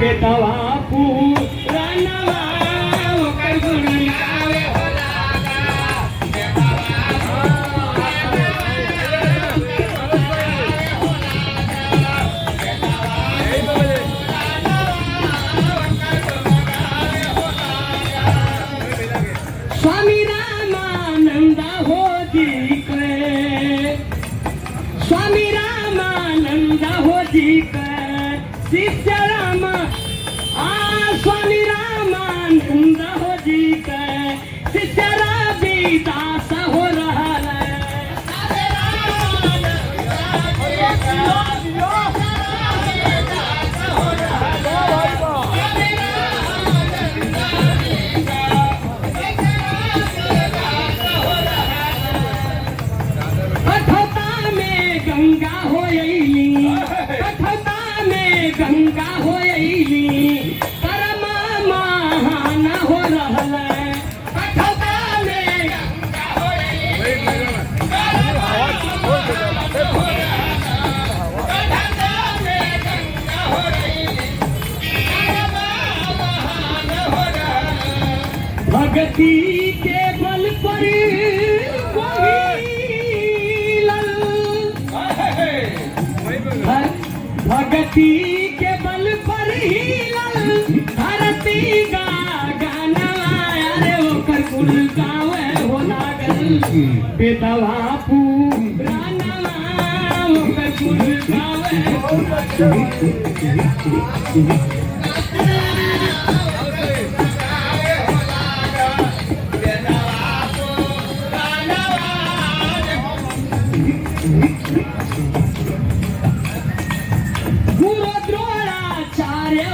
बेटवा पुरानवा ओकर गुण गावे हो लागा स्वामी रामानंद हो जी के स्वामी रामानंद हो जी के शिष्य राम स्वामी रामानंद हो जी के शिष्य रविदास हो रहा है गंगा हो कठता में गंगा हो परमा महान हो रहल कठता में गंगा हो भक्ति के बल पर भक्ति के बल पर हिलल धरती का गाना रे ओकर कुल गावे हो लागल बेटवा पुरानवा ओकर कुल गावे हो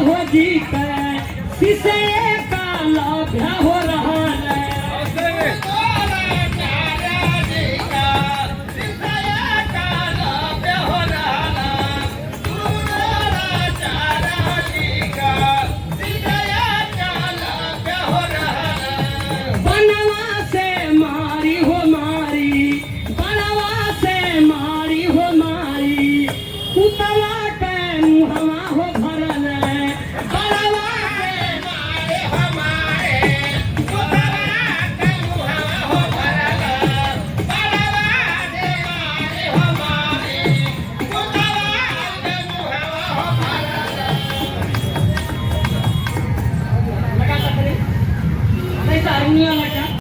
हो जी के किसे का लभ्य हो रहा बनवा से मारी हो मारी बनवा से मारी हो मारी कुतवा के मुहवा हो भरल Saya